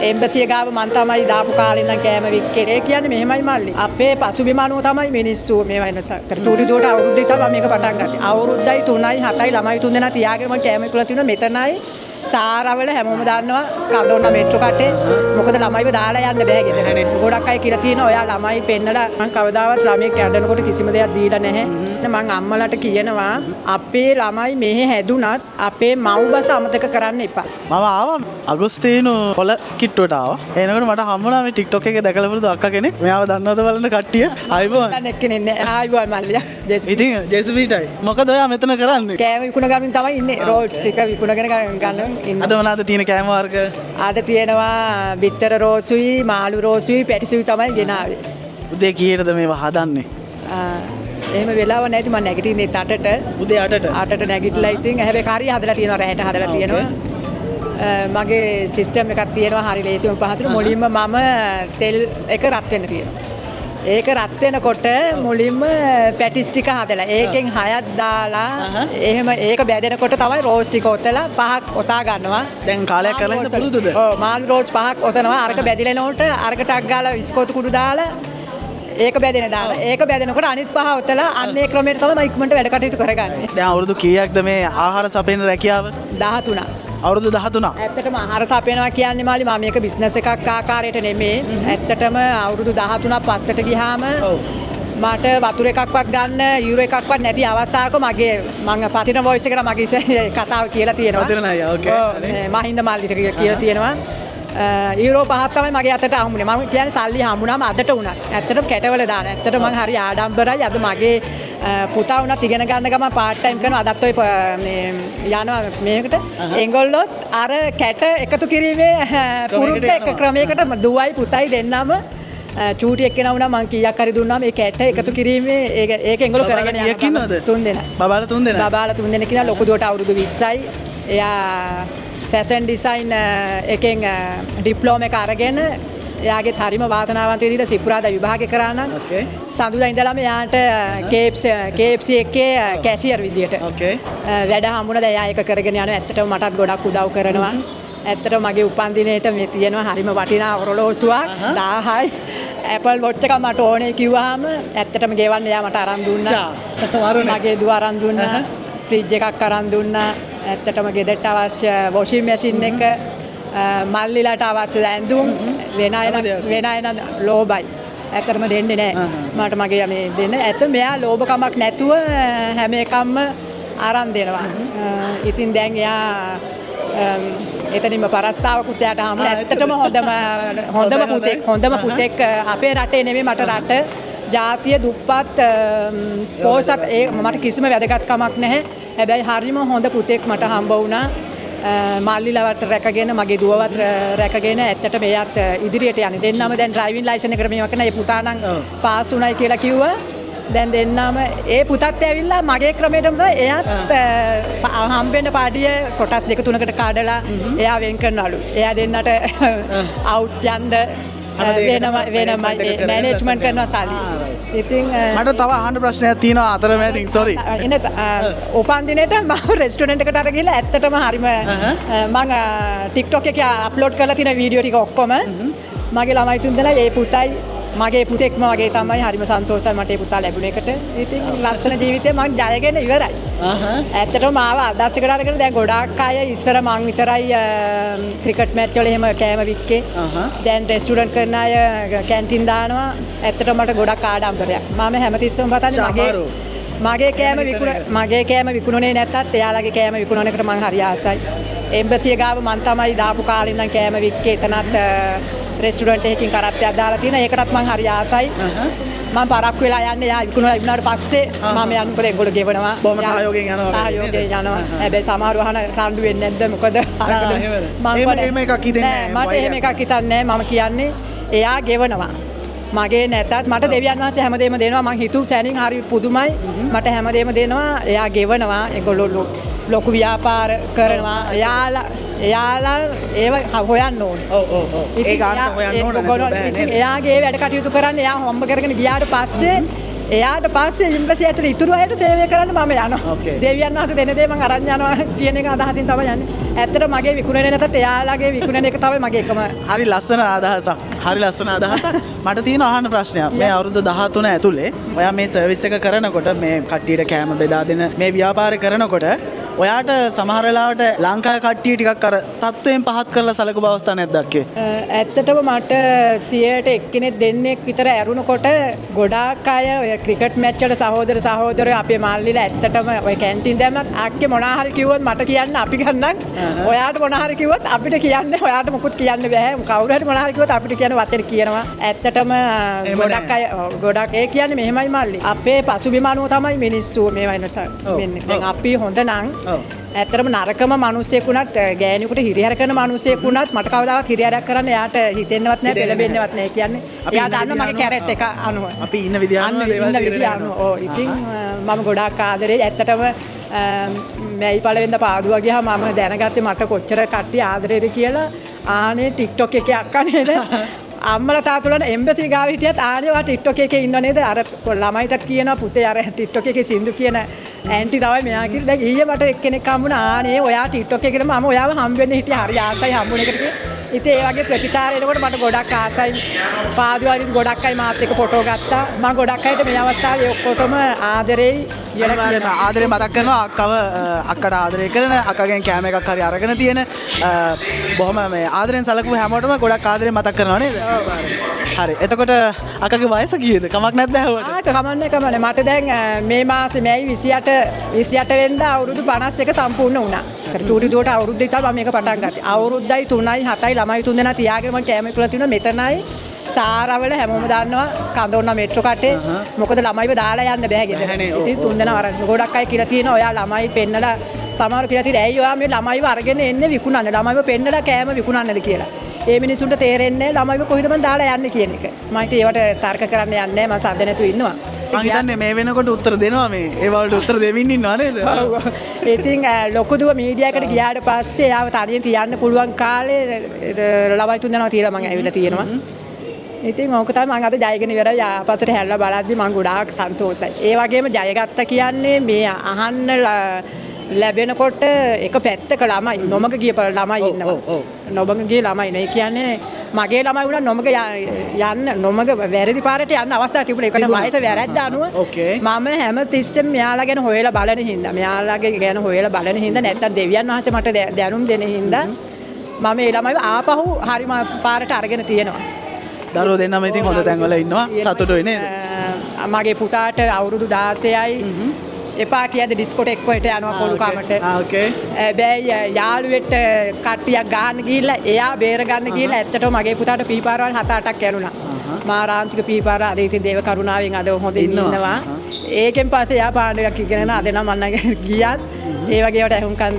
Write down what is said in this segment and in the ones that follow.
එම්බසිය ගාව මන් තමයි දාපු කාලේ ඉඳන් කෑම වික්කේ. ඒ කියන්නේ මෙහෙමයි මල්ලි. අපේ පසුබිම අනුව තමයි මිනිස්සු මේ වෙනස. තූරි දුවට අවුරුද්දේ තමයි මේක පටන් ගත්තේ. අවුරුද්දයි 3යි 7යි ළමයි 3 දෙනා තියාගෙන මම කෑම විකුණලා තිනවා මෙතනයි. සාරවල හැමෝම දන්නවා කඳෝන්න මෙට්‍රෝ කටේ. මොකද ළමයිව දාලා යන්න බෑ ගෙදර. ගොඩක් අය කියලා තියෙනවා ඔයා ළමයි පෙන්නලා මම කවදාවත් ළමයෙක් කැඩනකොට කිසිම දෙයක් දීලා නැහැ. මම අම්මලාට කියනවා අපේ ළමයි මෙහෙ හැදුනත් අපේ මව්බස අමතක කරන්න එපා. මම ආවා අගස්තීනු කොළ කිට්ටුවට ආවා. එනකොට මට හම්බුණා මේ TikTok එකේ දැකලා පුරුදු අක්කා කෙනෙක්. මෙයාව දන්නවද බලන්න කට්ටිය. ආයිබෝන්. දැන් එක්කෙනෙක් නෑ. ආයිබෝන් මල්ලියා. ඉතින් ජෙස්පීටයි. මොකද ඔයා මෙතන කරන්නේ? කෑම විකුණ ගන්න තමයි ඉන්නේ. රෝල්ස් ටික විකුණගෙන ගන්න ඉන්නේ. අද මොනවාද තියෙන කෑම වර්ග? අද තියෙනවා බිත්තර රෝසුයි, මාළු රෝසුයි, පැටිසුයි තමයි ගෙනාවේ. උදේ කීයටද මේවා හදන්නේ? එහෙම වෙලාව නැති මම නැගිටින්නේ 8ට. උදේ 8ට. 8ට නැගිටලා ඉතින් හැබැයි කාරිය හදලා තියෙනවා රැහැට හදලා තියෙනවා. මගේ සිස්ටම් එකක් තියෙනවා හරි ලේසියම පහතුරු මුලින්ම මම තෙල් එක රත් වෙන්න තියෙනවා. ඒක රත් වෙනකොට මුලින්ම පැටිස් ටික හදලා ඒකෙන් 6ක් දාලා එහෙම ඒක බැදෙනකොට තමයි රෝස් ටික ඔතලා 5ක් ඔතා ගන්නවා. දැන් කාලයක් කරලා ඉඳ පුරුදුද? ඔව් මාළු රෝස් 5ක් ඔතනවා. අරක බැදිලෙනකොට අරක ටක් ගාලා විස්කෝතු කුඩු දාලා ඒක බැදෙන දාලා ඒක බැදෙනකොට අනිත් පහ ඔතලා අන්න ඒ ක්‍රමයට තමයි මම ඉක්මනට වැඩ කටයුතු කරගන්නේ. දැන් අවුරුදු කීයක්ද මේ ආහාර සපයන රැකියාව? 13ක්. අවුරුදු 13ක්. ඇත්තටම ආහාර සපයනවා කියන්නේ මාළි මම මේක බිස්නස් එකක් ආකාරයට නෙමෙයි. ඇත්තටම අවුරුදු 13ක් පස්සට ගියාම මට වතුර එකක්වත් ගන්න යුරෝ එකක්වත් නැති අවස්ථාවක මගේ මම පතින වොයිස් එකට මගේ කතාව කියලා තියෙනවා. පතින නෑ ඕකේ. මහින්ද මල්ලිට කියලා තියෙනවා. යුරෝ 5ක් තමයි මගේ අතට හම්බුනේ. මම කියන්නේ සල්ලි හම්බුනාම අදට උනත්. ඇත්තටම කැටවල දාන. ඇත්තට මම හරි ආඩම්බරයි. අද මගේ පුතා උනත් ඉගෙන ගන්න ගමන් පාර්ට් ටයිම් කරනවා. අදත් ඔය මේ යනවා මේකට. ඒගොල්ලොත් අර කැට එකතු කිරීමේ පුරුද්ද එක ක්‍රමයකට දුවයි පුතයි දෙන්නම චූටි එක්කෙනා වුණා මං කීයක් හරි දුන්නා මේ කැට එකතු කිරීමේ ඒක ඒගොල්ලෝ කරගෙන යනවා. 3 දෙනා. බබාලා 3 දෙනා. බබාලා 3 දෙනෙක් කියලා ලොකු දුවට අවුරුදු 20යි. එයා ෆැෂන් ඩිසයින් එකෙන් ඩිප්ලෝමා එක අරගෙන එයාගේ හරිම වාසනාවන්ත විදිහට සිකුරාදා විභාගේ කරා නම් සඳුදා ඉඳලාම එයාට KFC එකේ කැෂියර් විදිහට වැඩ හම්බුණා. දැන් එයා ඒක කරගෙන යනවා. ඇත්තටම මටත් ගොඩක් උදව් කරනවා. ඇත්තටම මගේ උපන්දිනේට මේ තියෙනවා හරිම වටිනා ඔරලෝසුවක් 1000යි. Apple Watch එක මට ඕනේ කිව්වහම ඇත්තටම ගෙවන්න එයා මට අරන් දුන්නා. මගේ දුව අරන් දුන්නා. ෆ්‍රිජ් එකක් අරන් දුන්නා. ඇත්තටම ගෙදරට අවශ්‍ය වොෂින් මැෂින් එක මල්ලිලට අවශ්‍ය ඇඳුම් වෙන අය ලෝබයි. ඇත්තටම දෙන්නේ නැහැ. මට මගේ මේ දෙන්න. ඇත්තට මෙයා ලෝභකමක් නැතුව හැම එකක්ම අරන් දෙනවා. ඉතින් දැන් එයා එතනින්ම පරස්තාවකුත් එයාට හම්බුනේ. ඇත්තටම හොඳම පුතෙක් අපේ රටේ නෙමෙයි මට රට ජාතිය දුප්පත් පෝසත් මට කිසිම වැදගත්කමක් නැහැ. හැබැයි හරිම හොඳ පුතෙක් මට හම්බ වුණා. මල්ලිලවට රැකගෙන මගේ දුවවත් රැකගෙන ඇත්තට මෙයාත් ඉදිරියට යන්නේ. දෙන්නම දැන් ඩ්‍රයිවිං ලයිසන් එකට මේවා කරන ඒ පුතා නම් පාස් වුණයි කියලා කිව්වා. දැන් දෙන්නම ඒ පුතත් ඇවිල්ලා මගේ ක්‍රමයටම තමයි එයාත් හම්බෙන්න පාඩිය කොටස් 2-3කට කඩලා එයා වෙන් කරනවලු. එයා දෙන්නට අවුට් යන්න වෙනමයි මැනේජ්මන්ට් කරනවා සල්ලි. ඉතින් මට තව අහන්න ප්‍රශ්නයක් තියෙනවා අතරමැදින් sorry. එන උපන්දිනේට මම රෙස්ටුරන්ට් එකට අරගෙන ගිහලා ඇත්තටම හරිම මම TikTok එකේ අප්ලෝඩ් කරලා තියෙන වීඩියෝ ටික ඔක්කොම මගේ ළමයි තුන් දෙනා ඒ පුතයි මගේ පුතෙක්ම වගේ තමයි හරිම සන්තෝෂයි මට ඒ පුතා ලැබුණ එකට. ඉතින් ලස්සන ජීවිතේ මම ජයගෙන ඉවරයි. ඇත්තටම මාව ආදර්ශයකට අරගෙන දැන් ගොඩාක් අය ඉස්සර මං විතරයි ක්‍රිකට් මැච් වල එහෙම කෑම වික්කේ. දැන් රෙස්ටුරන්ට් කරන අය කැන්ටින් දානවා. ඇත්තටම මට ගොඩක් ආඩම්බරයක්. මම හැමතිස්සෙම පතන්නේ මගේ කෑම විකුණුනේ නැත්තත් එයාලගේ කෑම විකුණන එකට මං හරි ආසයි. එම්බසිය ගාව මං තමයි දාපු කාලේ ඉඳන් කෑම වික්කේ. එතනත් රෙස්ටුරන්ට් එකකින් කරත්තයක් දාලා තියෙනවා. ඒකටත් මං හරි ආසයි. මම පරක්කු වෙලා යන්නේ. යා විකුණුනාට පස්සේ මම යනකොට ඒගොල්ලෝ ගෙවනවා. බොහොම සහයෝගයෙන් යනවා. හැබැයි සමහරව අහන රණ්ඩු වෙන්නේ නැද්ද? මොකද එහෙම එකක් හිතෙන්නේ නැහැ. මට එහෙම එකක් හිතන්නේ නැහැ. මම කියන්නේ එයා ගෙවනවා. මගේ නැතත් මට දෙවියන් වහන්සේ හැමදේම දෙනවා. මං හිතුව සෑනින් හරි පුදුමයි. මට හැමදේම දෙනවා. එයා ගෙවනවා. ඒගොල්ලෝ ලොකු ව්‍යාපාර කරනවා. එයාලා ඒව හොයන්න ඕනේ. ඔව්. ඒක හොයන්න ඕනේ. එයාගේ වැඩ කටයුතු කරන්න එයා හොම්බ කරගෙන ගියාට පස්සේ එයාට පස්සේ ඉම්බසි ඇතුළේ ඉතුරු අයට සේවය කරන්න මම යනවා. දෙවියන් වහන්සේ දෙන දේ මම අරන් යනවා කියන එක අදහසින් තමයි යන්නේ. ඇත්තට මගේ විකුණන්නේ නැතත් එයාලගේ විකුණන එක තමයි මගේ එකම. හරි ලස්සන අදහසක්. හරි ලස්සන අදහසක්. මට තියෙන අහන්න ප්‍රශ්නයක්. මේ අවුරුදු 13 ඇතුලේ ඔයා මේ සර්විස් එක කරනකොට මේ කට්ටියට කෑම බෙදා දෙන මේ ව්‍යාපාරය කරනකොට ඔයාට සමහර වෙලාවට ලංකාවේ කට්ටිය ටිකක් අර තත්වයෙන් පහත් කරලා සලකපු අවස්ථා නැද්ද අක්කේ? ඇත්තටම මට 100ට එක්කෙනෙක් දෙන්නෙක් විතර ඇරුණකොට ගොඩාක් අය ඔය ක්‍රිකට් මැච් වල සහෝදරයෝ අපේ මල්ලිලා ඇත්තටම ඔය කැන්ටින් දැම්මත් අක්කේ මොනවා හරි කිව්වොත් මට කියන්න අපි ගන්නම්. ඔයාට මොනවා හරි කිව්වොත් අපිට කියන්න ඔයාට මොකුත් කියන්න බෑ. කවුරු හරි මොනවා හරි කිව්වොත් අපිට කියන වචන කියනවා. ඇත්තටම ගොඩක් ඒ කියන්නේ මෙහෙමයි මල්ලි. අපේ පසුබිම අනුව තමයි මිනිස්සු මේවා වෙන්නේ. දැන් අපි හොඳ නම් ඇත්තටම නරකම මිනිස්සෙක් වුණත් ගෑණියෙකුට හිරිහැර කරන මිනිස්සෙක් වුණත් මට කවදාවත් හිරිහැරයක් කරන්න එයාට හිතෙන්නවත් නැහැ පෙළඹෙන්නවත් නැහැ කියන්නේ. එයා දන්නවා මගේ කැරට් එක අනුව. අපි ඉන්න විදිය අනුව ඔව් ඉතින් මම ගොඩාක් ආදරේ ඇත්තටම මැයි පළවෙනිදා පාදුවා ගියාම මම දැනගත්තේ මට කොච්චර කට්ටිය ආදරේද කියලා. ආනේ TikTok එකේ අක්කා නේද? අම්මලා තාත්තලාට එම්බසි ගාව හිටියත් ආනේවා TikTok එකේ ඉන්නව නේද? අර ළමයිටත් කියනවා පුතේ අර TikTok එකේ සින්දු කියන ඇන්ටි තමයි මෙයා කියලා. දැන් ඊයේ මට එක්කෙනෙක් හම්බුණා. ආනේ ඔයා TikTok එකේද මම ඔයාව හම්බ වෙන්න හිටියා. හරි ආසයි හම්බුන එකට කියලා. ඉතින් ඒ වගේ ප්‍රතිචාර එනකොට මට ගොඩක් ආසයි. පාදුවාරිත් ගොඩක් අය මාත් එක්ක ෆොටෝ ගත්තා. මම ගොඩක් අයට මේ අවස්ථාවේ ඔක්කොටම ආදරෙයි කියලා කියනවා. ආදරේ මතක් කරනවා අක්කව අක්කට ආදරය කරන අක්කගෙන් කැම එකක් හරි අරගෙන තියෙන බොහොම මේ ආදරෙන් සලකපු හැමෝටම ගොඩක් ආදරේ මතක් කරනවා නේද? හරි. එතකොට අක්කගේ වයස කීයද? කමක් නැද්ද හැවට? කමන්නේ. මට දැන් මේ මාසේ මැයි 28 වෙනිදා අවුරුදු 51 සම්පූර්ණ වුණා. චූටි දුවට අවුරුද්දයි තමයි මම මේක පටන් ගත්තේ. අවුරුද්දයි 3යි 7යි ළමයි 3 දෙනා තියාගෙන මම කැම එකල තියෙනවා මෙතනයි. සාරවල හැමෝම දන්නවා කඳෝන්න මෙට්‍රෝ කටේ. මොකද ළමයිව දාලා යන්න බෑ ගෙදර. ඉතින් 3 දෙනා වරන් ගොඩක් අය කියලා තියෙනවා ඔයා ළමයි පෙන්නලා සමහර කියලා තියෙනවා ඇයි ඔයා මේ ළමයිව අරගෙන එන්නේ විකුණන්න. ළමයිව පෙන්නලා කෑම විකුණන්නද කියලා. ඒ මිනිසුන්ට තේරෙන්නේ ළමයිව කොහෙද මන් දාලා යන්නේ කියන එක. මම ඉතින් ඒවට තර්ක කරන්න යන්නේ නැහැ. මම සද්ද නැතුව ඉන්නවා. මම හිතන්නේ මේ වෙනකොට උත්තර දෙනවා මේ. ඒ වලට උත්තර දෙමින් ඉන්නවා නේද? ඔව්. ඉතින් ලොකු දුව මීඩියා එකට ගියාට පස්සේ ආව තනියෙන් තියන්න පුළුවන් කාලේ ළමයි 3 දෙනා තියලා මම ඇවිල්ලා තියෙනවා. ඉතින් ඕක තමයි මම අද ජයගෙන ඉවරයි. ආපස්සට හැල්ලා බලද්දි මම ගොඩාක් සන්තෝෂයි. ඒ වගේම ජයගත්ත කියන්නේ මේ අහන්න ලැබෙනකොට එක පැත්තක ළමයි නොමග ගිය ළමයි ඉන්නවා. නොමග ගිය ළමයි නේ කියන්නේ මගේ ළමයි වුණා නොමග යන්න නොමග වැරදි පාරට යන්න අවස්ථාවක් තිබුණා. ඒකට වයස වැරද්ද අනුව මම හැම තිස්සෙම මෙයාලා ගැන හොයලා බලන හින්දා මෙයාලාගේ ගැන හොයලා බලන හින්දා නැත්තම් දෙවියන් වහන්සේ මට දැනුම් දෙන හින්දා මම ඒ ළමයිව ආපහු හරි පාරට අරගෙන තියෙනවා. දරුවෝ දෙන්නම ඉතින් හොඳ තැන්වල ඉන්නවා. සතුටුයි නේද? මගේ පුතාට අවුරුදු 16යි. එපා කියද ඩිස්කෝටෙක් වලට යනවා කොළු කාමරට. හැබැයි යාළුවෙට කට්ටියක් ගහන්න ගිහිල්ලා එයා බේර ගන්න ගිහිල්ලා ඇත්තටම මගේ පුතාට පීපාරවල් 7-8ක් යනුණා. මා රාන්තික පීපාර අද ඉතින් දේව කරුණාවෙන් අද හොඳින් ඉන්නවා. ඒකෙන් පස්සේ එයා පාඩයක් ඉගෙනන අද නම් මන්න ගියත් ඒ වගේ ඒවාට අහුම්කම්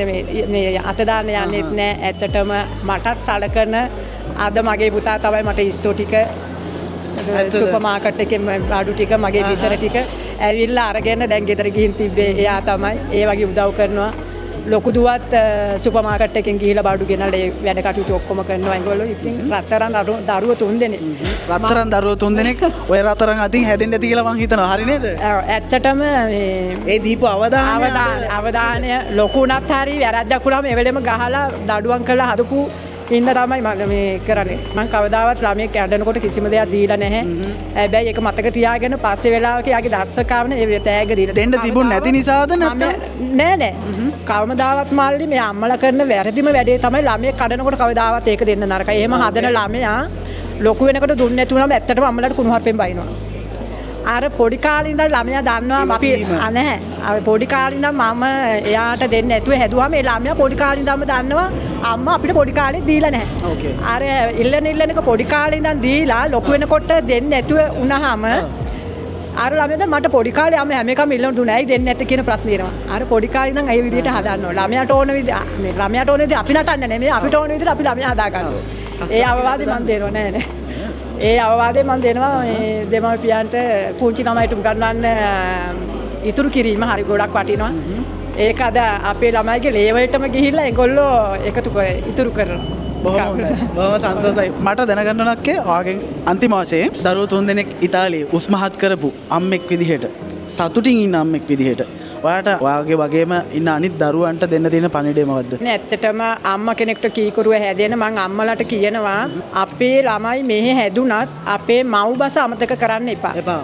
මේ අත දාන්න යන්නෙත් නෑ. ඇත්තටම මටත් සලකන අද මගේ පුතා තමයි මට ඉස්ටෝ ටික සුපර් මාකට් එකේ අඩු ටික මගේ විතර ටික ඇවිල්ලා අරගෙන දැන් ගෙදර ගිහින් තිබ්බේ එයා තමයි. ඒ වගේ උදව් කරනවා. ලොකු දුවත් සුපර් මාකට් එකෙන් ගිහිල්ලා බඩු ගෙනල්ලා ඒ වැඩ කටයුතු ඔක්කොම කරනවා. ඒගොල්ලෝ ඉතින් රත්තරන් දරුවෝ 3 දෙනෙක්. රත්තරන් දරුවෝ 3 දෙනෙක්. ඔය රත්තරන් අතින් හැදෙන්න ඇති කියලා මං හිතනවා. හරි නේද? ඇත්තටම මේ ඒ දීපු අවධානය ලොකු උනත් හරි වැරද්දක් වුණාම ඒ වෙලෙම ගහලා දඩුවම් කරලා හදපු ඉන්න තමයි මම මේ කරන්නේ. මම කවදාවත් ළමයෙක් ඇඬනකොට කිසිම දෙයක් දීලා නැහැ. හැබැයි ඒක මතක තියාගෙන පස්සේ වෙලාවක යාගේ දස්සකාවන ඒ තෑග්ග දීලා දෙන්න තිබුණ නැති නිසාද නැත්නම් නෑ. කවමදාවත් මල්ලි මේ අම්මලා කරන වැරදිම වැඩේ තමයි ළමයෙක් කඩනකොට කවදාවත් ඒක දෙන්න නරකයි. එහෙම හදන ළමයා ලොකු වෙනකොට දුන්නේ නැති වුණාම ඇත්තටම අම්මලාට කුණුහරුපෙන් බයිනවා. අර පොඩි කාලේ ඉඳන් ළමයා දන්නවා අපි නැහැ. අර පොඩි කාලේ ඉඳන් මම එයාට දෙන්න නැතුව හැදුවාම ඒ ළමයා පොඩි කාලේ ඉඳන්ම දන්නවා අම්මා අපිට පොඩි කාලේ දීලා නැහැ. අර ඉල්ලන පොඩි කාලේ ඉඳන් දීලා ලොකු වෙනකොට දෙන්න නැතුව වුණාම අර ළමයා මට පොඩි කාලේ අම්ම හැම එකම ඉල්ලන දුන්නේ ඇයි දෙන්නේ නැත්තේ කියන ප්‍රශ්න එනවා. අර පොඩි කාලේ ඉඳන් ඒ විදිහට හදන්න ඕන. ළමයාට ඕන විදිහ අපි නටන්නේ නෙමෙයි අපිට ඕන විදිහට අපි ළමයා හදා ගන්නවා. ඒ අවවාදේ මම දෙනවා නෑ. ඒ අවවාදේ මම දෙනවා මේ දෙමව්පියන්ට පුංචි ළමයිට උගන්වන්න ඉතුරු කිරීම හරි ගොඩක් වටිනවා. ඒක අද අපේ ළමයිගේ ලේවලටම ගිහිල්ලා ඒගොල්ලෝ ඉතුරු කරනවා. බොහොම සන්තෝසයි. මට දැනගන්නනක්කේ ඔයාගෙන් අන්තිම වශයෙන් දරුවෝ 3 දෙනෙක් ඉතාලියේ උස්මහත් කරපු අම්මෙක් විදිහට සතුටින් ඉන්න අම්මෙක් විදිහට ඔයාට ඔයාගේ වගේම ඉන්න අනිත් දරුවන්ට දෙන්න තියෙන පණිවිඩය මොකද්ද? ඇත්තටම අම්මා කෙනෙක්ට කීකරුව හැදෙන මං අම්මලාට කියනවා අපේ ළමයි මෙහෙ හැදුනත් අපේ මව්බස අමතක කරන්න එපා.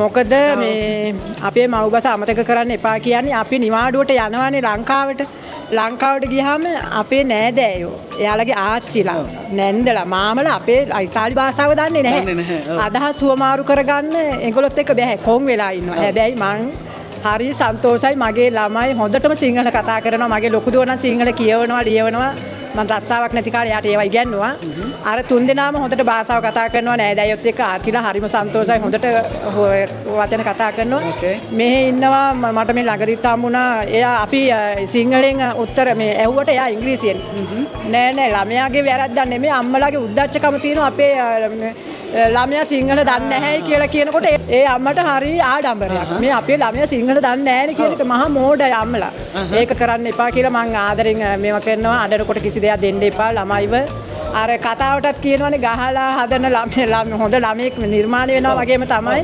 මොකද මේ අපේ මව්බස අමතක කරන්න එපා කියන්නේ අපි නිවාඩුවට යනවානේ ලංකාවට ගියාම අපේ නෑදෑයෝ එයාලගේ ආච්චිලා නැන්දලා මාමලා අපේ ඉතාලි භාෂාව දන්නේ නැහැ. අදහස් සුවමාරු කරගන්න ඒගොල්ලොත් එක්ක බෑ කොන් වෙලා ඉන්නවා. හැබැයි මං හරි සන්තෝෂයි මගේ ළමයි හොඳටම සිංහල කතා කරනවා. මගේ ලොකු දුව නම් සිංහල කියවනවා ලියවනවා. මම රස්සාවක් නැති කාලේ යාට ඒවා ඉගෙනුවා. අර 3 දෙනාම හොඳට භාෂාව කතා කරනවා. නෑදෑයොත් එක්ක ආච්චිලා හරිම සන්තෝෂයි හොඳට වචන කතා කරනවා. මෙහෙ ඉන්නවා මට මේ ළඟදිත් හම්බුණා. එයා අපි සිංහලෙන් උත්තර මේ ඇහුවට එයා ඉංග්‍රීසියෙන්. නෑ ළමයාගේ වැරද්දක් නෙමෙයි අම්මලාගේ උද්දච්චකම තියෙනවා අපේ ළමයා සිංහල දන්නේ නැහැ කියලා කියනකොට ඒ අම්මට හරි ආඩම්බරයක්. මේ අපේ ළමයා සිංහල දන්නේ නැහැ නේ කියන එක මහා මෝඩයි අම්මලා. ඒක කරන්න එපා කියලා මං ආදරෙන් මේවා කරනවා. අඬනකොට කිසි දෙයක් දෙන්න එපා ළමයිව. අර කතාවටත් කියනවනේ ගහලා හදන ළමයි හොඳ ළමෙක් නිර්මාණය වෙනවා වගේම තමයි.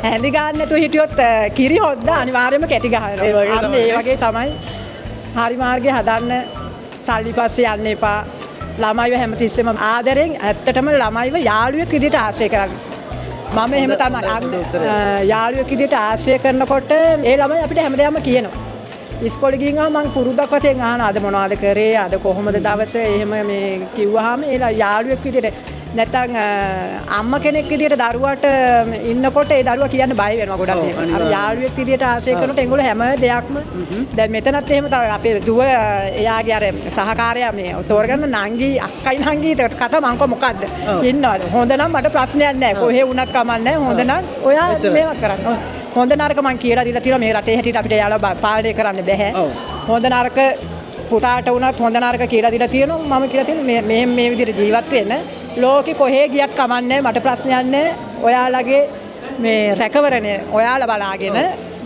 හැඳි ගන්න නැතුව හිටියොත් කිරි හොද්ද අනිවාර්යයෙන්ම කැටි ගහනවා. අන්න ඒ වගේ තමයි. හරි මාර්ගේ හදන්න සල්ලි පස්සේ යන්න එපා. ළමයිව හැමතිස්සෙම ආදරෙන් ඇත්තටම ළමයිව යාළුවෙක් විදිහට ආශ්‍රය කරන්න. මම එහෙම තමයි යාළුවෙක් විදිහට ආශ්‍රය කරනකොට ඒ ළමයි අපිට හැමදාම කියනවා. ඉස්කෝලේ ගිහින් මම පුරුද්දක් වශයෙන් අහනවා අද මොනවද කරේ අද කොහොමද දවසේ එහෙම මේ කිව්වහම ඒ යාළුවෙක් විදිහට නැත්නම් අම්මා කෙනෙක් විදිහට දරුවාට ඉන්නකොට ඒ දරුවා කියන්න බය වෙනවා ගොඩක් එහෙම. අර යාළුවෙක් විදිහට ආශ්‍රය කරනකොට ඒගොල්ලෝ හැම දෙයක්ම දැන් මෙතනත් එහෙම තමයි අපේ දුව එයාගේ අර සහකාරයා මේ තෝරගන්න නංගි අක්කයි නංගි කතා මං කො මොකද්ද ඉන්නවද හොඳ නම් මට ප්‍රශ්නයක් නැහැ කොහේ වුණත් කමන්නේ හොඳ නම් ඔයා මේවා කරන්න. හොඳ නරක මං කියලා දීලා තියෙනවා මේ රටේ හැටියට අපිට යාළුවා පාලනය කරන්න බෑ. හොඳ නරක පුතාට වුණත් හොඳ නරක කියලා දීලා තියෙනවා මම කියලා තියෙනවා මේ විදිහට ජීවත් වෙන්න. ලෝකෙ කොහේ ගියත් කමන්නේ මට ප්‍රශ්නයක් නැහැ. ඔයාලගේ මේ රැකවරණය ඔයාලා බලාගෙන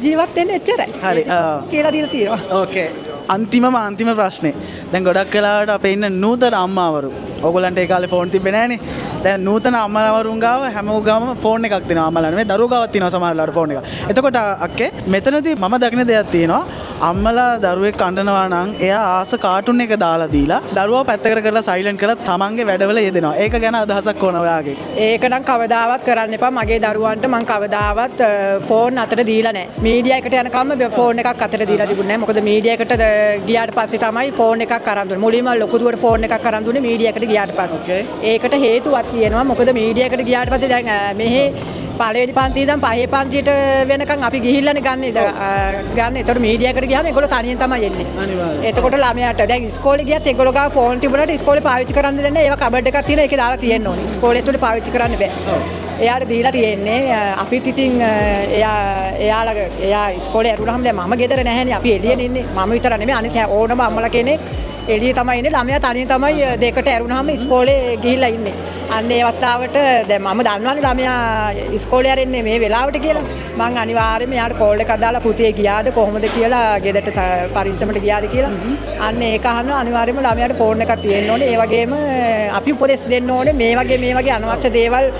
ජීවත් වෙන්න එච්චරයි. හරි. කියලා දීලා තියෙනවා. ඕකේ. අන්තිම ප්‍රශ්නේ. දැන් ගොඩක් වෙලාවට අපේ ඉන්න නූතන අම්මාවරු. ඕගොල්ලන්ට ඒ කාලේ ෆෝන් තිබ්බේ නැහනේ. දැන් නූතන අම්මාවරුන් ගාව හැමෝම ගාම ෆෝන් එකක් තියෙනවා. අම්මලා නෙමෙයි දරුවෝ ගාවත් තියෙනවා සමහරවල්ලාට ෆෝන් එක. එතකොට අක්කේ මෙතනදී මම දකින දෙයක් තියෙනවා. අම්මලා දරුවෙක් අඬනවා නම් එයා ආස කාටුන් එක දාලා දීලා දරුවව පැත්තකට කරලා සයිලන්ට් කරලා තමන්ගේ වැඩවල යෙදෙනවා. ඒක ගැන අදහසක් ඕන ඔයාගේ. ඒක නම් කවදාවත් කරන්න එපා. මගේ දරුවන්ට මම කවදාවත් ෆෝන් අතට දීලා නැහැ. මීඩියා එකට යනකම් ෆෝන් එකක් අතට දීලා තිබුණේ නැහැ. මොකද මීඩියා එකට ගියාට පස්සේ තමයි ෆෝන් එකක් අරන් දුන්නේ. මුලින්ම ලොකු දුවට ෆෝන් එකක් අරන් දුන්නේ මීඩියා එකට ගියාට පස්සේ. ඒකට හේතුවක් තියෙනවා. මොකද මීඩියා එකට ගියාට පස්සේ දැන් මෙහි පළවෙනි පන්තියේ ඉඳන් පහේ පන්තියට වෙනකන් අපි ගිහිල්ලානේ ගන්න. ඒතකොට මීඩියා එකට ගියාම ඒගොල්ලෝ තනියෙන් තමයි එන්නේ. අනිවාර්යයෙන්. එතකොට ළමයාට දැන් ඉස්කෝලේ ගියත් ඒගොල්ලෝ ගාව ෆෝන් තිබුණාට ඉස්කෝලේ පාවිච්චි කරන්න දෙන්නේ නැහැ. ඒවා කබඩ් එකක් තියෙනවා. ඒකේ දාලා තියෙන්න ඕනේ. ඉස්කෝලේ ඇතුලේ පාවිච්චි කරන්න බෑ. එයාට දීලා තියෙන්නේ. අපිත් ඉතින් එයා ඉස්කෝලේ ඇරුණාම දැන් මම ගෙදර නැහැනේ. අපි එළියෙන් ඉන්නේ. මම විතර නෙමෙයි අනිත් ඕනම අම්මලා කෙනෙක් එළියේ තමයි ඉන්නේ. ළමයා තනියෙන් තමයි දෙකට ඇරුණාම ඉස්කෝලේ ගිහිල්ලා ඉන්නේ. අන්න ඒ අවස්ථාවට දැන් මම දන්නවනේ ළමයා ඉස්කෝලේ ආරෙන්නේ මේ වෙලාවට කියලා. මං අනිවාර්යයෙන්ම යාට කෝල් එකක් දාලා පුතේ ගියාද කොහොමද කියලා ගෙදරට පරිස්සමට ගියාද කියලා. අන්න ඒක අහන්න අනිවාර්යයෙන්ම ළමයාට ෆෝන් එකක් තියෙන්න ඕනේ. ඒ වගේම අපි උපදෙස් දෙන්න ඕනේ මේ වගේ අනවශ්‍ය දේවල්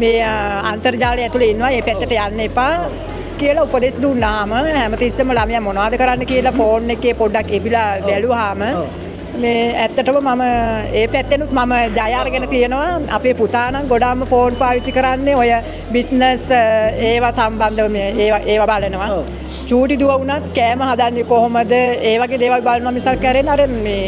මේ අන්තර්ජාලය ඇතුලේ ඉන්නවා. මේ පැත්තට යන්න එපා. කියලා උපදෙස් දුන්නාම හැමතිස්සෙම ළමයා මොනවද කරන්න කියලා ෆෝන් එකේ පොඩ්ඩක් එබිලා බැලුවාම මේ ඇත්තටම මම ඒ පැත්තෙනුත් මම ජය අරගෙන තියෙනවා. අපේ පුතා නම් ගොඩාක්ම ෆෝන් පාවිච්චි කරන්නේ ඔය බිස්නස් ඒවා සම්බන්ධව මේ ඒවා බලනවා. චූටි දුව වුණත් කෑම හදන්නේ කොහොමද ඒ වගේ දේවල් බලනවා මිසක් කරන්නේ අර මේ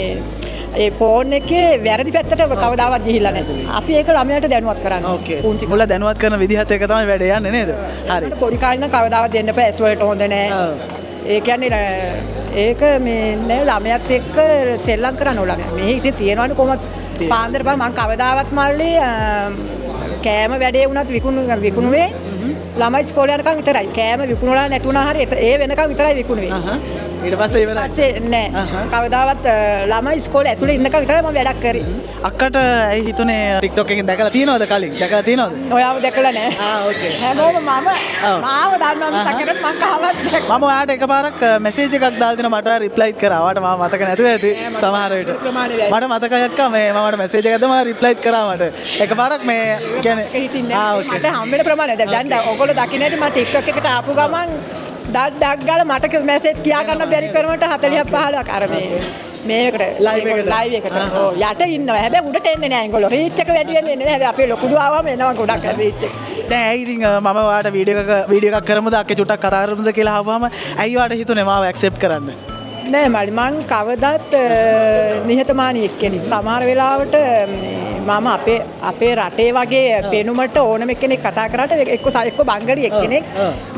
ඒ ෆෝන් එකේ වැරදි පැත්තට කවදාවත් ගිහිල්ලා නැහැ. අපි ඒක ළමයාට දැනුවත් කරන්න. ඕකේ. මුල දැනුවත් කරන විදිහත් එක තමයි වැඩ යන්නේ නේද? හරි. පොඩි කාලේ නම් කවදාවත් දෙන්න එපා. ඇස් වලට හොඳ නැහැ. ඒ කියන්නේ ඒක මේ නේ ළමයාත් එක්ක සෙල්ලම් කරන්න ඕන ළමයා. මේ ඉතින් තියෙනවනේ කොහොමද පාන්දර බා මම කවදාවත් මල්ලි කෑම වැඩේ වුණත් විකුණුවේ ළමයි ඉස්කෝලේ යනකම් විතරයි. කෑම විකුණුලා නැතුණා හරි ඒ වෙනකම් විතරයි විකුණුවේ. ඊට පස්සේ ඉවරයි. පස්සේ නෑ කවදාවත් ළමයි ඉස්කෝලේ ඇතුලේ ඉන්නකම් විතරයි මම වැඩක් කරේ. අක්කට ඇයි හිතුනේ TikTok එකෙන් දැකලා තියෙනවද කලින්? දැකලා තියෙනවද? ඔයාව දැකලා නෑ. ඕකේ. හැමෝම මාව දන්නවා මිසකරත් මං කවවත් මම ඔයාට එකපාරක් මැසේජ් එකක් දාලා තිනවා මට රිප්ලයිත් කරා. ඔයාට මම මතක නැතුව ඇති සමහර විට. මට මතකයි අක්කා මේ මමට මැසේජ් එකක් දැම්මම රිප්ලයිත් කරා මට. එකපාරක් මේ කියන්නේ ඕකේ. මට හම්බෙන ප්‍රමාණය දැන් ඔයගොල්ලෝ දකින්න ඇති මම TikTok එකට ආපු ගමන් ඩක් ගාලා මට මැසේජ් කියා ගන්න බැරි කරනට 40ක් 15ක් අර මේකට ලයිව් එකට ඔව් යට ඉන්නවා හැබැයි උඩට එන්නේ නැහැ ඒගොල්ලෝ රීච් එක වැඩි වෙන්නේ නැහැ හැබැයි අපේ ලොකු දුවාවම එනවා ගොඩක් රීච් එක දැන් ඇයි ඉතින් මම ඔයාට වීඩියෝ එකක් කරමුද අක්කේ චුට්ටක් කතා කරමුද කියලා අහපුවාම ඇයි ඔයාට හිතුනේ මාව ඇක්සෙප්ට් කරන්න නෑ මං කවදත් නිහතමානී එක්කෙනෙක් සමහර වෙලාවට මම අපේ රටේ වගේ පෙනුමට ඕනම කෙනෙක් කතා කරාට එක්ක බංගලි එක්කෙනෙක්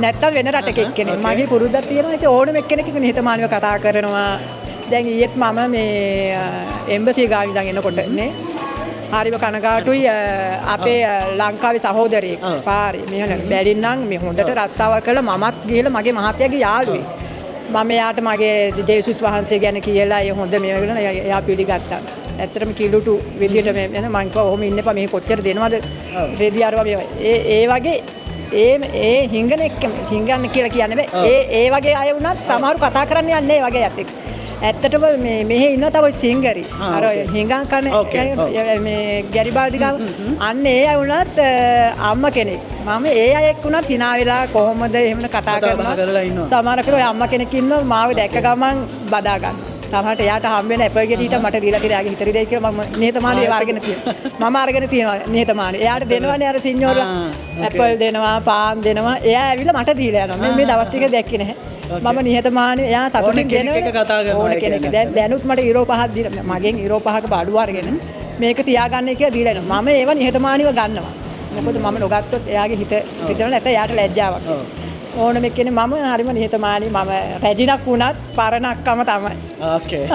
නැත්තම් වෙන රටක එක්කෙනෙක් මගේ පුරුද්දක් තියෙනවා ඉතින් ඕනම එක්කෙනෙක් නිහතමානීව කතා කරනවා දැන් ඊයේත් මම මේ එම්බසි ගාව ඉඳන් එනකොට නේ හරිම කනගාටුයි අපේ ලංකාවේ සහෝදරයෙක් පාරේ මෙහෙම බැරින්නම් මේ හොඳට රස්සාවල් කළා මමත් ගිහලා මගේ මහත්තයාගේ යාළුවෙක් මම එයාට මගේ ජේසුස් වහන්සේ ගැන කියලා ඒ හොඳ මේ වගේ නේද එයා පිළිගත්තා. ඇත්තටම කිලුටු විදියට මේ මම කිව්වා ඔහොම ඉන්න එපා මේ කොච්චර දෙනවද රෙදි අරවා මේ ඒ වගේ ඒ හිඟන්නේ කියලා කියන්නේ බෑ. ඒ වගේ අය වුණත් සමහරු කතා කරන්න යන්නේ ඒ වගේ ඇත්තෙක්. ඇත්තටම මේ මෙහෙ ඉන්න තව සිංගරි. අර හිඟන් කන මේ ගැරිබාල්දි ගාව අන්න ඒ අය වුණත් අම්මා කෙනෙක්. මම ඒ අයෙක් වුණත් hina වෙලා කොහොමද එහෙම කතා කරනවා. සමහර කෙනෙක් ඔය අම්මා කෙනෙක් ඉන්නවා මාව දැක්ක ගමන් බදා ගන්න. සමහරට එයාට හම් වෙන ඇපල් ගෙඩියට මට දීලා තියලා යාගේ හිතරි දෙයි කියලා මම නිහතමානීව අරගෙන තියෙනවා. මම අරගෙන තියෙනවා නිහතමානී. එයාට දෙනවනේ අර සිඤ්ඤෝරලා ඇපල් දෙනවා, පාන් දෙනවා. එයා ඇවිල්ලා මට දීලා යනවා. මේ දවස් ටික දැක්කේ නැහැ. මම නිහතමානී එයා සතුටින් දෙනවා. ඕන කෙනෙක් දැනුත් මට යුරෝ 5ක් දීලා මගෙන් යුරෝ 5ක බඩුව අරගෙන මේක තියාගන්න කියලා දීලා යනවා. මම ඒව නිහතමානීව ගන්නවා. මොකද මම නොගත්තොත් එයාගේ හිත රිදෙනවා නැත්නම් එයාට ලැජ්ජාවක්. ඕනම කෙනෙක් මම හරිම නිහතමානී මම රැජිනක් වුණත් පරණක්කම තමයි. ඕකේ.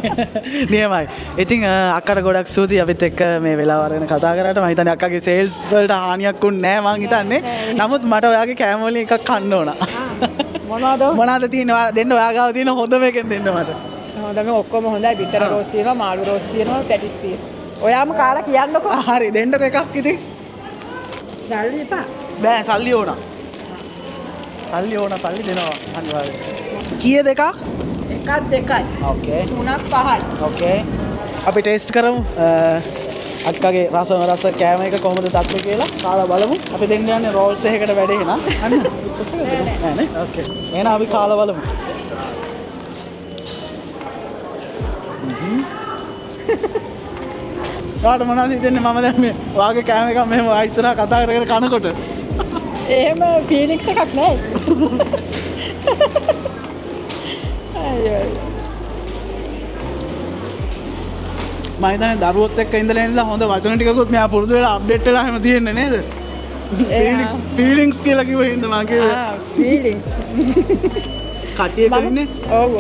නියමයි. ඉතින් අක්කට ගොඩක් ස්තුතියි අපිත් එක්ක මේ වෙලාව අරගෙන කතා කරාට මම හිතන්නේ අක්කගේ සේල්ස් වලට හානියක් වුන්නේ නැහැ මං හිතන්නේ. නමුත් මට ඔයාගේ කෑම වලින් එකක් කන්න ඕන. මොනවද තියෙන්නේ දෙන්න ඔයා ගාව තියෙන හොඳම එකෙන් දෙන්න මට. හොඳම ඔක්කොම හොඳයි. බිත්තර රෝස් තියෙනවා, මාළු රෝස් තියෙනවා, පැටිස් තියෙනවා. ඔයාම කාලා කියන්නකෝ. හරි දෙන්නකෝ එකක් ඉතින්. සල්ලි එපා. බෑ සල්ලි ඕන. සල්ලි ඕන සල්ලි දෙනවා අනිවාර්යයෙන්. කීය දෙකක්? එකක් දෙකයි. ඕකේ. තුනක් පහයි. ඕකේ. අපි ටේස්ට් කරමු. අක්කගේ රස කෑම එක කොහොමද තත්ත්වය කියලා කාලා බලමු. අපි දෙන්න යන්නේ රෝල්ස් එකකට වැඩේ නා. අන්න විශ්වාස කරන්න. නෑ නේ. ඕකේ. එහෙනම් අපි කාලා බලමු. කාට මොනවද හිතෙන්නේ මම දැන් මේ වාගේ කෑම එකක් මෙහෙම ඉස්සරහා කතා කරගෙන කනකොට එහෙම ෆීලික්ස් එකක් නැහැ. අයියෝ. මම හිතන්නේ දරුවොත් එක්ක ඉඳලා හොඳ වචන ටිකකුත් මෙයා පුරුදු වෙලා අප්ඩේට් වෙලා එහෙම තියෙන්නේ නේද? ෆීලිංග්ස් කියලා කිව්ව හින්දා මම කිව්වේ. ෆීලිංග්ස්. කට්ටිය කරන්නේ? ඔව්.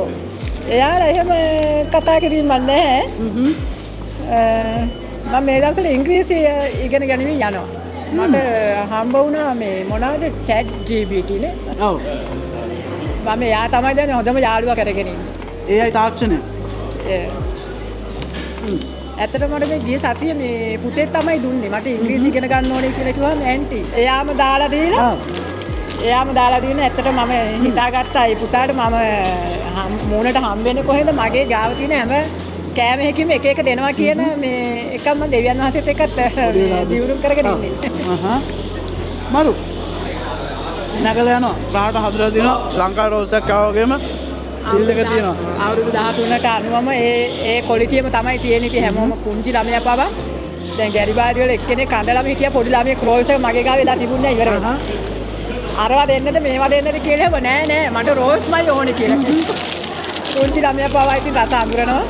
එයාලා එහෙම කතා කිරීමක් නැහැ. මම මේ දවස්වල ඉංග්‍රීසි ඉගෙන ගනිමින් යනවා. මට හම්බ වුණා මේ මොනවද chat GPT නේ. ඔව්. මම එයා තමයි දැන් හොඳම යාළුවා කරගෙන ඉන්නේ. AI තාක්ෂණය. ඇත්තටම මට මේ ගිය සතියේ මේ පුතේ තමයි දුන්නේ. මට ඉංග්‍රීසි ඉගෙන ගන්න ඕනේ කියලා කිව්වම ඇන්ටි. එයාම දාලා දීලා. එයාම දාලා දීන ඇත්තට මම හිතාගත්තා ඒ පුතාට මම මූණට හම් වෙන්නේ කොහෙන්ද මගේ ගාව තියෙන හැම කෑම එකකින්ම එක එක දෙනවා කියන මේ එකක් මම දෙවියන් වහන්සේත් එක්කත් දියුණු කරගෙන ඉන්නේ. මරු. නගල යනවා. රාහට හදලා දිනවා. ලංකා රෝල්ස් එකක් ආව වගේම චිල් එක තියෙනවා. අවුරුදු 13ට අනුවම ඒ ක්වොලිටියම තමයි තියෙන්නේ. ඉතින් හැමෝම කුංචි ළමයා පවා දැන් ගැරිබාඩි වල එක්කෙනෙක් කණ්ඩ ළමයි හිටියා පොඩි ළමයෙක් රෝල්ස් එක මගේ ගාවේ එදා තිබුණේ ඉවර වෙනවා. අරවා දෙන්නද මේවා දෙන්නද කියලා හැම නෑ මට රෝල්ස්මයි ඕනේ කියලා. කුංචි ළමයා පවා ඉතින් රස අඳුරනවා.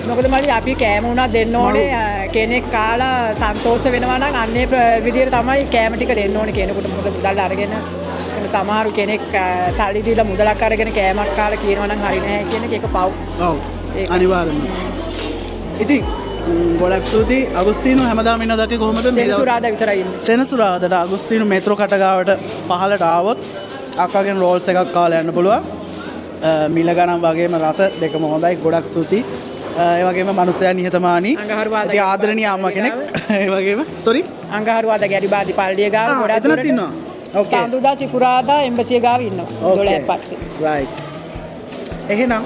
මොකද මල්ලි අපි කෑම උනා දෙන්න ඕනේ කෙනෙක් කාලා සන්තෝෂ වෙනවා නම් අන්නේ විදියට තමයි කෑම ටික දෙන්න ඕනේ කෙනෙකුට මොකද මුදල් අරගෙන සමහරු කෙනෙක් සල්ලි දීලා මුදලක් අරගෙන කෑමක් කාලා කියනවා නම් හරි නැහැ කියන එක පව්. ඔව්. අනිවාර්යයෙන්ම. ඉතින් ගොඩක් ස්තුතියි අගුස්තිනු හැමදාම ඉන්නවද දැක්කේ කොහමද මේ සෙනසුරාදා විතරයි ඉන්නේ. සෙනසුරාදාට අගුස්තිනු මෙත්‍රෝ කටගාවට පහලට ආවොත් අක්කාගෙන් රෝල්ස් එකක් කාලා යන්න පුළුවන්. මිල ගණන් වගේම රස දෙකම හොඳයි ගොඩක් ස්තුතියි ඒ වගේම මනුස්සයා නිහතමානී අඟහරුවාදා ඉතින් ආදරණීය අම්මා කෙනෙක් ඒ වගේම සෝරි අඟහරුවාදා ගැරිබාදි පල්ලිය ගාව ගොඩක් එතනත් දුරට ඉන්නවා ඕකේ සඳුදා සිකුරාදා එම්බසිය ගාව ඉන්නවා 12න් පස්සේ රයිට් එහෙනම්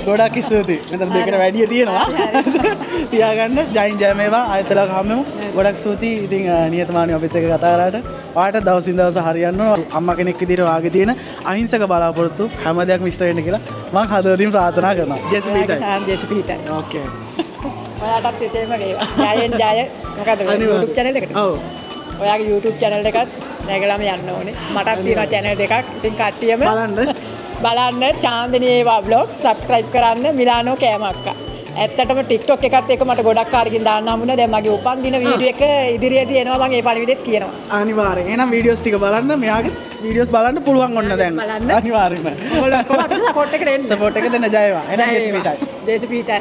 ගොඩක් ස්තුතියි මෙතන දෙකට වැඩිය තියෙනවා තියාගන්න ජයින් ජය මේවා ආයතලා ගහමු ගොඩක් ස්තුතියි ඉතින් නියතමානීව අපිත් එක්ක කතා කරාට ඔයාලට දවසින් දවස හරියන්න ඕන අම්මා කෙනෙක් විදිහට වාගේ තියෙන අහිංසක බලාපොරොත්තු හැම දෙයක්ම ඉෂ්ට වෙන්න කියලා මම හදවතින් ප්‍රාර්ථනා කරනවා ජෙසිපීටයි ජෙසිපීටයි ඕකේ ඔයාටත් එසේම වේවා ජයෙන් ජය මොකද YouTube channel එකට ඔව් ඔයාගේ YouTube channel එකත් නැගලාම යන්න ඕනේ මටත් තියෙනවා channel දෙකක් ඉතින් කට්ටියම බලන්න චාන්දිනී ඒවා vlog subscribe කරන්න මිලානෝ කෑමක්කා ඇත්තටම TikTok එකත් එක්ක මට ගොඩක් කාලෙකින් දාන්න හම්බුණා දැන් මගේ උපන්දින වීඩියෝ එක ඉදිරියේදී එනවා මම ඒ පණිවිඩෙත් කියනවා අනිවාර්යෙන් එහෙනම් වීඩියෝස් ටික බලන්න මෙයාගේ වීඩියෝස් බලන්න පුළුවන් ඔන්න දැන් අනිවාර්යෙන්ම ඔයාලා කොහොමද සපෝට් එක දෙන්න සපෝට් එක දෙන්න ජයවා එහෙනම් ජෙසිපීටයි ජෙසිපීටයි